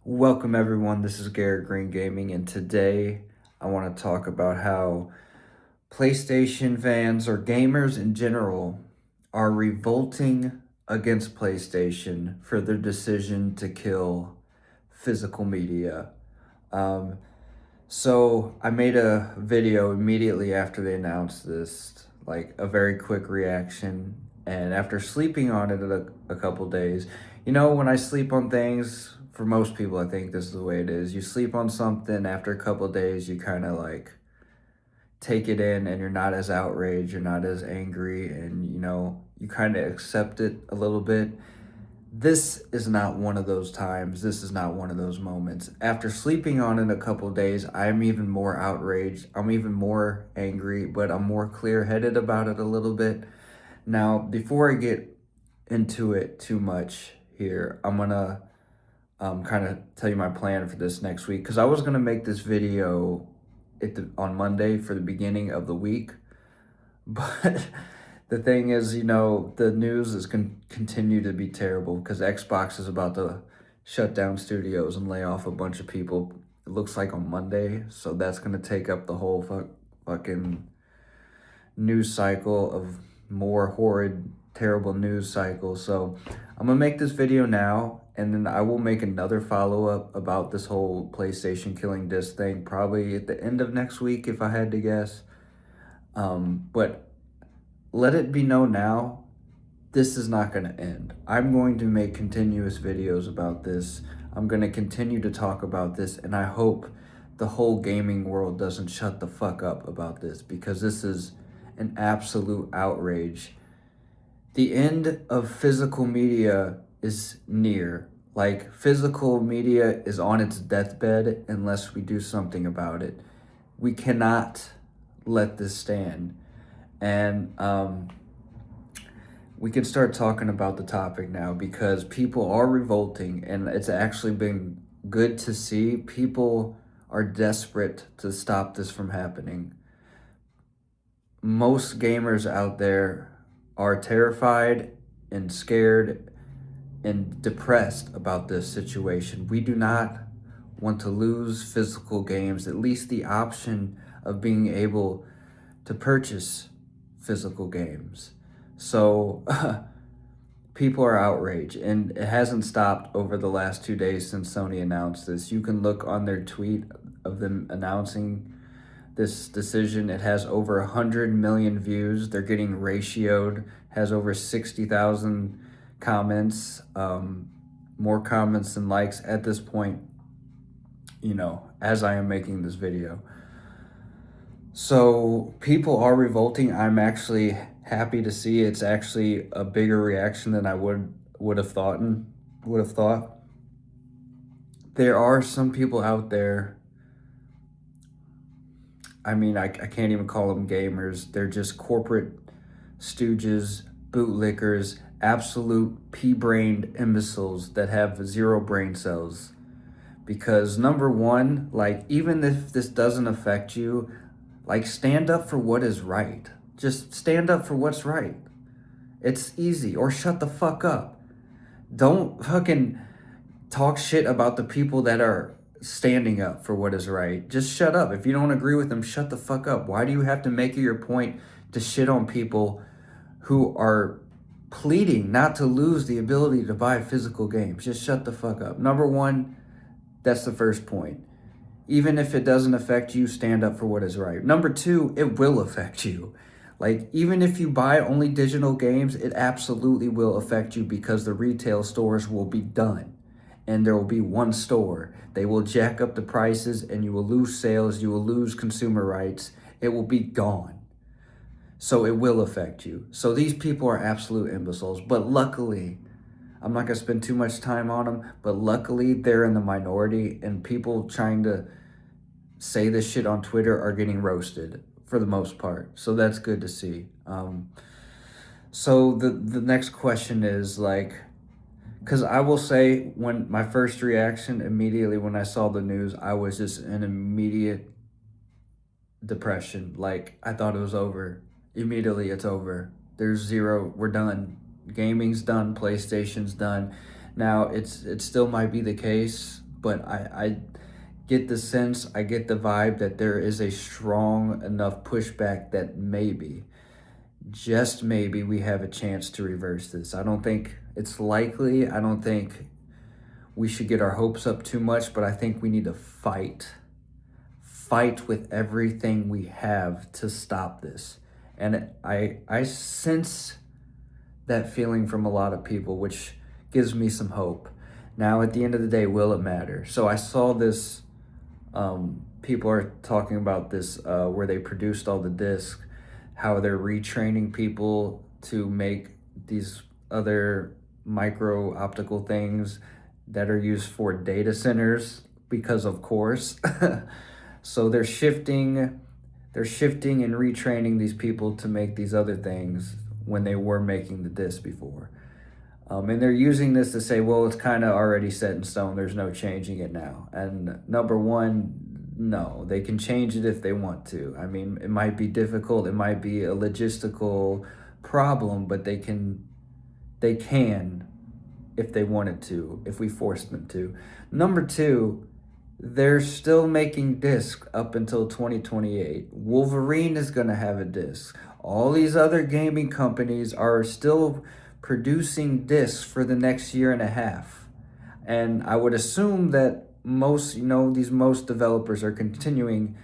Welcome everyone, this is Garrett Green Gaming, and today I want to talk about how PlayStation fans or gamers in general are revolting against PlayStation for their decision to kill physical media. Um, so I made a video immediately after they announced this, like a very quick reaction, and after sleeping on it a couple days, when I sleep on things, for most people, I think this is the way it is. You sleep on something, after a couple days, you kind of like take it in and you're not as outraged, you're not as angry, and you kind of accept it a little bit. This is not one of those times. This is not one of those moments. After sleeping on it a couple days, I'm even more outraged. I'm even more angry, but I'm more clear headed about it a little bit. Now, before I get into it too much here, I'm gonna kind of tell you my plan for this next week because I was gonna make this video on Monday for the beginning of the week, but the thing is, the news is continue to be terrible because Xbox is about to shut down studios and lay off a bunch of people. It looks like on Monday, so that's gonna take up the whole fucking news cycle of more horrid, terrible news cycle. So I'm gonna make this video now, and then I will make another follow up about this whole PlayStation killing disc thing probably at the end of next week if I had to guess. But let it be known now, this is not going to end. I'm going to make continuous videos about this. I'm going to continue to talk about this, and I hope the whole gaming world doesn't shut the fuck up about this because this is an absolute outrage. The end of physical media is near. Like, physical media is on its deathbed unless we do something about it. We cannot let this stand. And we can start talking about the topic now because people are revolting, and it's actually been good to see. People are desperate to stop this from happening. Most gamers out there are terrified and scared and depressed about this situation. We do not want to lose physical games, at least the option of being able to purchase physical games. So people are outraged, and it hasn't stopped over the last 2 days since Sony announced this. You can look on their tweet of them announcing this decision. It has over 100 million views. They're getting ratioed, has over 60,000 comments, more comments than likes at this point, as I am making this video. So people are revolting. I'm actually happy to see it's actually a bigger reaction than I would have thought. There are some people out there. I mean, I can't even call them gamers. They're just corporate stooges, bootlickers, absolute pea-brained imbeciles that have zero brain cells. Because number one, like, even if this doesn't affect you, like, stand up for what is right. Just stand up for what's right. It's easy. Or shut the fuck up. Don't fucking talk shit about the people that are standing up for what is right. Just shut up. If you don't agree with them, shut the fuck up. Why do you have to make it your point to shit on people who are pleading not to lose the ability to buy physical games? Just shut the fuck up. Number one, that's the first point. Even if it doesn't affect you, stand up for what is right. Number two, it will affect you. Like, even if you buy only digital games, it absolutely will affect you because the retail stores will be done. And there will be one store. They will jack up the prices and you will lose sales. You will lose consumer rights. It will be gone. So it will affect you. So these people are absolute imbeciles. But luckily, I'm not going to spend too much time on them, but luckily they're in the minority, and people trying to say this shit on Twitter are getting roasted for the most part. So that's good to see. So the next question is, like, because I will say, when my first reaction immediately when I saw the news, I was just in immediate depression. Like, I thought it was over. Immediately, it's over. There's zero. We're done. Gaming's done. PlayStation's done. Now, it still might be the case but I get the sense, I get the vibe that there is a strong enough pushback that maybe, just maybe, we have a chance to reverse this. I don't think it's likely. I don't think we should get our hopes up too much, but I think we need to fight with everything we have to stop this. And I sense that feeling from a lot of people, which gives me some hope. Now, at the end of the day, will it matter? So I saw this, people are talking about this, where they produced all the discs, how they're retraining people to make these other micro optical things that are used for data centers, because of course. So they're shifting and retraining these people to make these other things when they were making the disc before. And they're using this to say, well, it's kind of already set in stone. There's no changing it now. And number one, no, they can change it if they want to. I mean, it might be difficult. It might be a logistical problem, but they can if they wanted to, if we forced them to. Number two, they're still making discs up until 2028. Wolverine is going to have a disc. All these other gaming companies are still producing discs for the next year and a half. And I would assume that most developers are continuing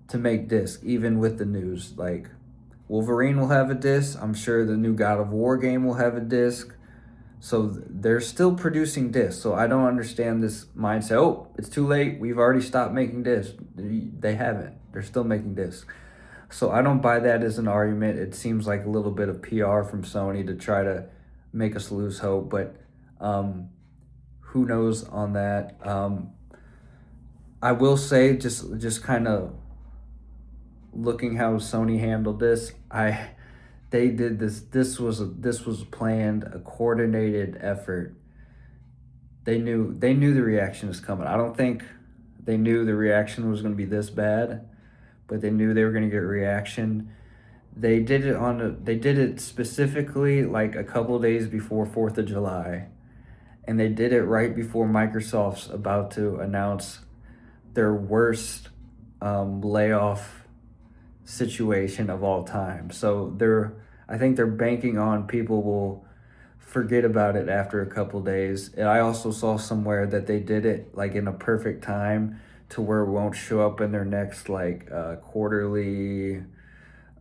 to make discs, even with the news. Like, Wolverine will have a disc. I'm sure the new God of War game will have a disc. So they're still producing discs. So I don't understand this mindset. Oh, it's too late. We've already stopped making discs. They haven't. They're still making discs. So I don't buy that as an argument. It seems like a little bit of PR from Sony to try to make us lose hope. But who knows on that? I will say, just kind of looking how Sony handled this, they did this. This was planned, a coordinated effort. They knew the reaction was coming. I don't think they knew the reaction was going to be this bad, but they knew they were going to get a reaction. They did it specifically like a couple of days before 4th of July, and they did it right before Microsoft's about to announce their worst layoff situation of all time. So I think they're banking on people will forget about it after a couple days. And I also saw somewhere that they did it like in a perfect time to where it won't show up in their next quarterly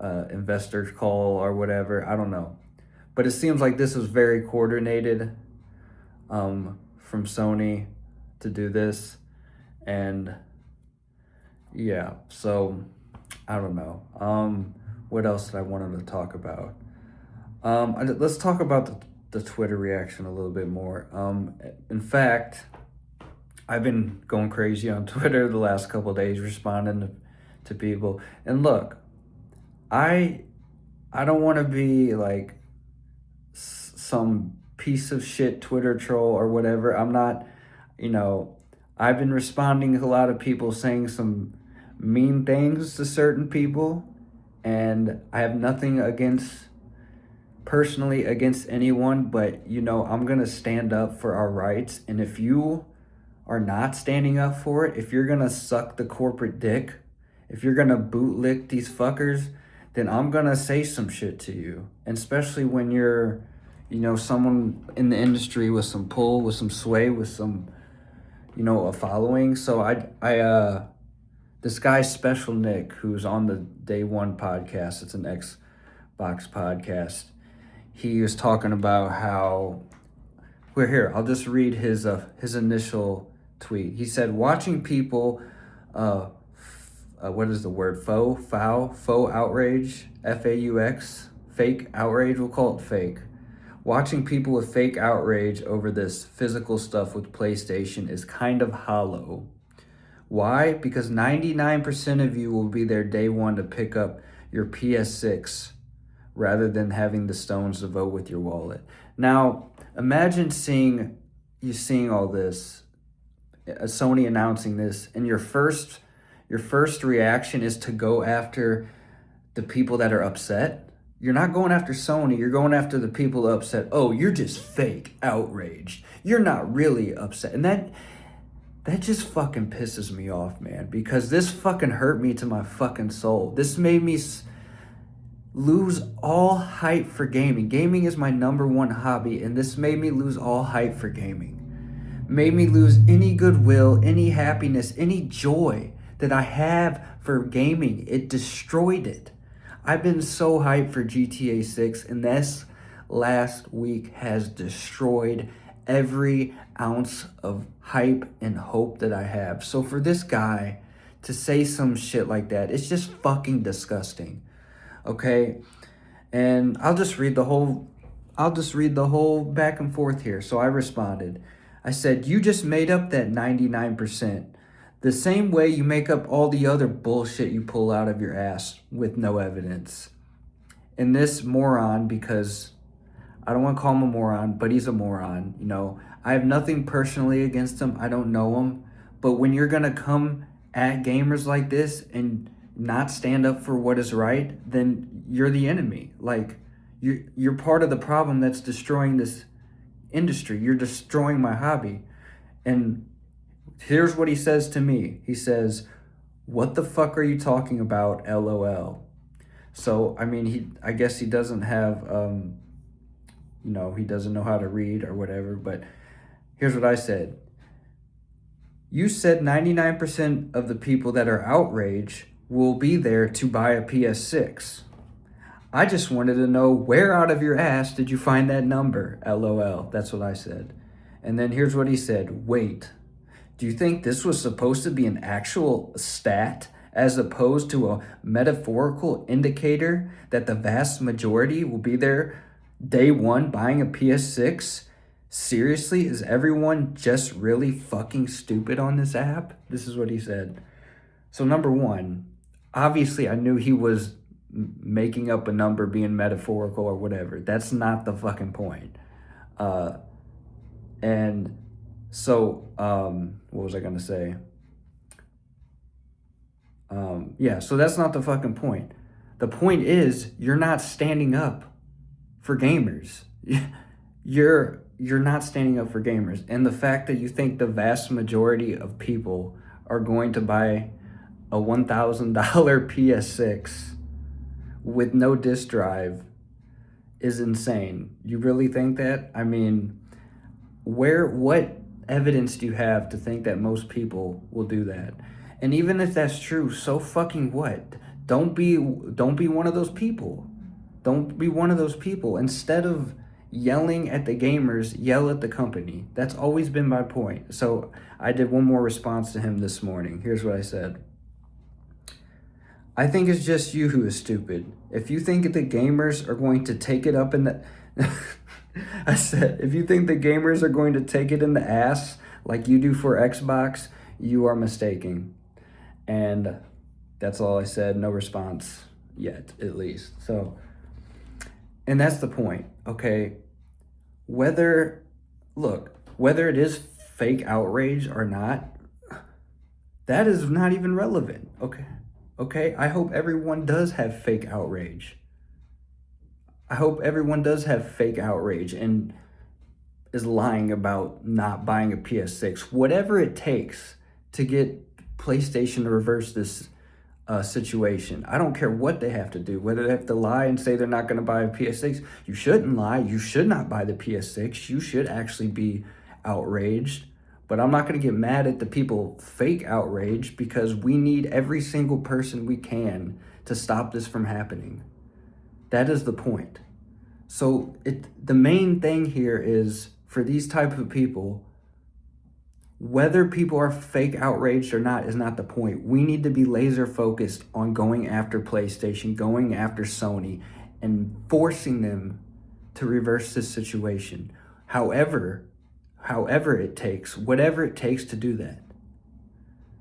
investors call or whatever. I don't know, but it seems like this was very coordinated from Sony to do this. And yeah, so I don't know. What else did I wanted to talk about? Let's talk about the Twitter reaction a little bit more. In fact, I've been going crazy on Twitter the last couple of days, responding to people. And look, I don't want to be like some piece of shit Twitter troll or whatever. I'm not, I've been responding to a lot of people saying some mean things to certain people, and I have nothing personally against anyone, but I'm gonna stand up for our rights. And if you are not standing up for it, if you're gonna suck the corporate dick, if you're gonna bootlick these fuckers, then I'm gonna say some shit to you. And especially when you're someone in the industry with some pull, with some sway, with some a following. So I this guy, Special Nick, who's on the Day One podcast, it's an Xbox podcast, he was talking about how, I'll just read his initial tweet. He said, watching people, what is the word, faux outrage, F-A-U-X, fake outrage, we'll call it fake. Watching people with fake outrage over this physical stuff with PlayStation is kind of hollow. Why? Because 99% of you will be there day one to pick up your PS6 rather than having the stones to vote with your wallet. Now, imagine seeing all this, Sony announcing this, and your first reaction is to go after the people that are upset. You're not going after Sony, you're going after the people upset. Oh, you're just fake outraged. You're not really upset. And That just fucking pisses me off, man, because this fucking hurt me to my fucking soul. This made me lose all hype for gaming. Gaming is my number one hobby, and this made me lose all hype for gaming. Made me lose any goodwill, any happiness, any joy that I have for gaming. It destroyed it. I've been so hyped for GTA 6, and this last week has destroyed every ounce of hype and hope that I have. So for this guy to say some shit like that, it's just fucking disgusting. Okay? And I'll just read the whole back and forth here. So I responded. I said, "You just made up that 99%. The same way you make up all the other bullshit you pull out of your ass with no evidence." And this moron, because I don't want to call him a moron, but he's a moron, I have nothing personally against him. I don't know him. But when you're going to come at gamers like this and not stand up for what is right, then you're the enemy. Like, you're part of the problem that's destroying this industry. You're destroying my hobby. And here's what he says to me. He says, "What the fuck are you talking about, LOL?" So, I mean, I guess he doesn't have, he doesn't know how to read or whatever, but here's what I said. "You said 99% of the people that are outraged will be there to buy a PS6. I just wanted to know, where out of your ass did you find that number? LOL." That's what I said. And then here's what he said. "Wait, do you think this was supposed to be an actual stat as opposed to a metaphorical indicator that the vast majority will be there day one buying a PS6? Seriously, is everyone just really fucking stupid on this app?" This is what he said. So number one, obviously I knew he was making up a number, being metaphorical or whatever. That's not the fucking point. And so, what was I going to say? So that's not the fucking point. The point is, you're not standing up for gamers. You're not standing up for gamers. And the fact that you think the vast majority of people are going to buy a $1,000 PS6 with no disk drive is insane. You really think that? I mean, what evidence do you have to think that most people will do that? And even if that's true, so fucking what? Don't be one of those people. Don't be one of those people. Instead of yelling at the gamers, yell at the company. That's always been my point. So I did one more response to him this morning. Here's what I said. "I think it's just you who is stupid. If you think the gamers are going to take it up in the..." I said, "If you think the gamers are going to take it in the ass like you do for Xbox, you are mistaken." And that's all I said. No response yet, at least. So, and that's the point, okay? Whether it is fake outrage or not, that is not even relevant, okay? I hope everyone does have fake outrage. I hope everyone does have fake outrage and is lying about not buying a PS6. Whatever it takes to get PlayStation to reverse this situation. I don't care what they have to do, whether they have to lie and say they're not going to buy a PS6. You shouldn't lie. You should not buy the PS6. You should actually be outraged. But I'm not going to get mad at the people fake outraged, because we need every single person we can to stop this from happening. That is the point. So the main thing here is, for these type of people, whether people are fake outraged or not is not the point. We need to be laser focused on going after PlayStation, going after Sony, and forcing them to reverse this situation. However it takes, whatever it takes to do that.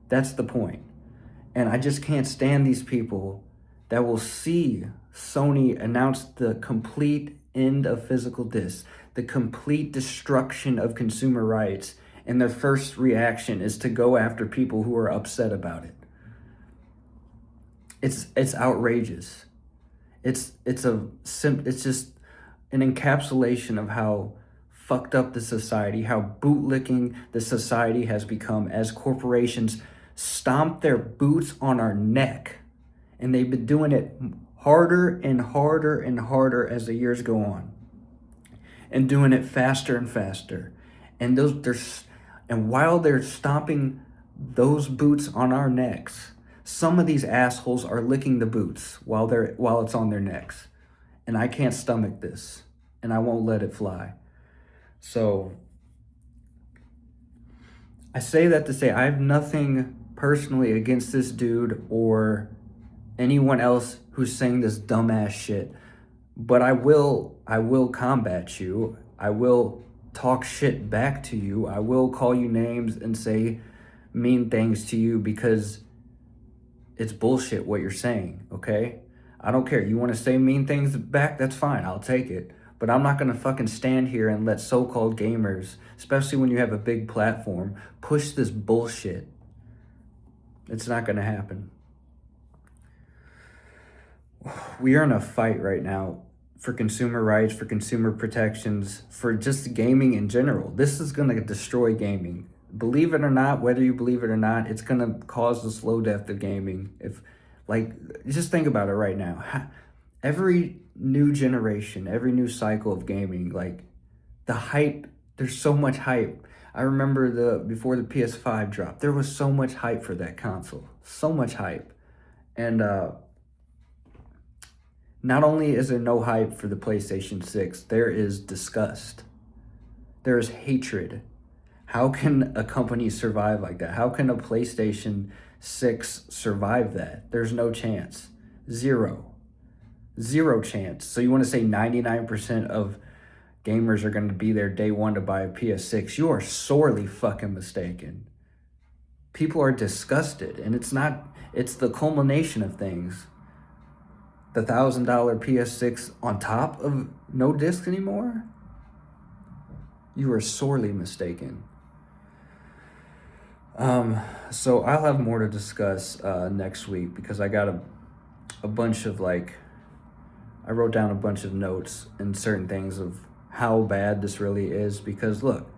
That's the point. And I just can't stand these people that will see Sony announce the complete end of physical discs, the complete destruction of consumer rights, and their first reaction is to go after people who are upset about it. It's outrageous. It's just an encapsulation of how fucked up the society, how bootlicking the society has become as corporations stomp their boots on our neck. And they've been doing it harder and harder and harder as the years go on, and doing it faster and faster. And while they're stomping those boots on our necks, some of these assholes are licking the boots while it's on their necks. And I can't stomach this, and I won't let it fly. So I say that to say I have nothing personally against this dude or anyone else who's saying this dumbass shit. But I will combat you. I will talk shit back to you. I will call you names and say mean things to you because it's bullshit what you're saying, okay? I don't care. You want to say mean things back? That's fine. I'll take it. But I'm not going to fucking stand here and let so-called gamers, especially when you have a big platform, push this bullshit. It's not going to happen. We are in a fight right now for consumer rights, for consumer protections, for just gaming in general. This is going to destroy gaming. Believe it or not, whether you believe it or not, it's going to cause the slow death of gaming. Just think about it right now. Every new generation, every new cycle of gaming, like the hype, there's so much hype. I remember before the PS5 dropped, there was so much hype for that console. So much hype. And not only is there no hype for the PlayStation 6, there is disgust. There is hatred. How can a company survive like that? How can a PlayStation 6 survive that? There's no chance. Zero chance. So you want to say 99% of gamers are going to be there day one to buy a PS6? You are sorely fucking mistaken. People are disgusted, and it's the culmination of things. The $1,000 PS6 on top of no disc anymore? You are sorely mistaken. So I'll have more to discuss next week because I got a bunch of I wrote down a bunch of notes and certain things of how bad this really is because look,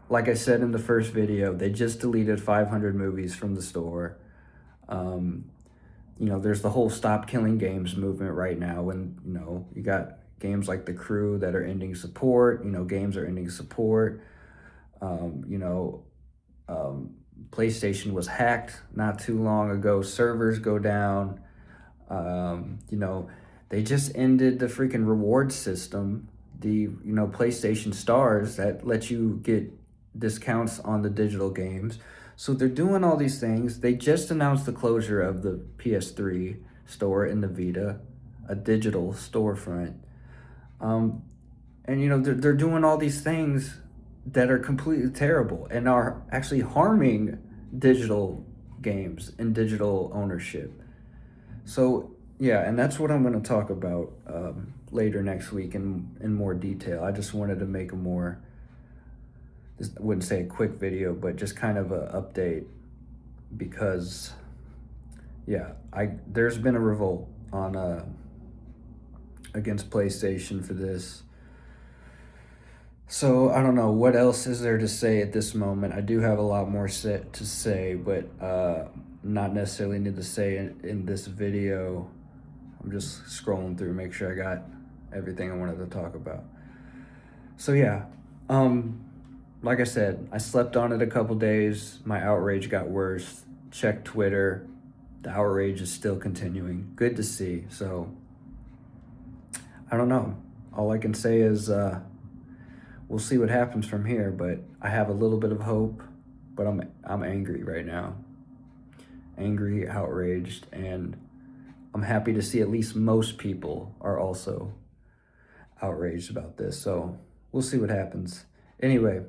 like I said in the first video, they just deleted 500 movies from the store. There's the whole stop killing games movement right now, and you got games like The Crew that are ending support. Games are ending support. PlayStation was hacked not too long ago. Servers go down. They just ended the freaking reward system, the PlayStation Stars that let you get discounts on the digital games. So they're doing all these things. They just announced the closure of the PS3 store and the Vita, a digital storefront. They're doing all these things that are completely terrible and are actually harming digital games and digital ownership. So yeah, and that's what I'm going to talk about later next week in more detail. I just wanted to make I wouldn't say a quick video, but just kind of an update because, yeah, there's been a revolt on against PlayStation for this. So I don't know what else is there to say at this moment. I do have a lot more to say, but not necessarily need to say in this video. I'm just scrolling through, make sure I got everything I wanted to talk about. So yeah, like I said, I slept on it a couple days. My outrage got worse. Check Twitter. The outrage is still continuing. Good to see. So, I don't know. All I can say is we'll see what happens from here. But I have a little bit of hope. But I'm angry right now. Angry, outraged, and I'm happy to see at least most people are also outraged about this. So, we'll see what happens. Anyway.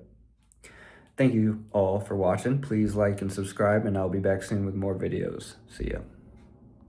Thank you all for watching. Please like and subscribe, and I'll be back soon with more videos. See ya.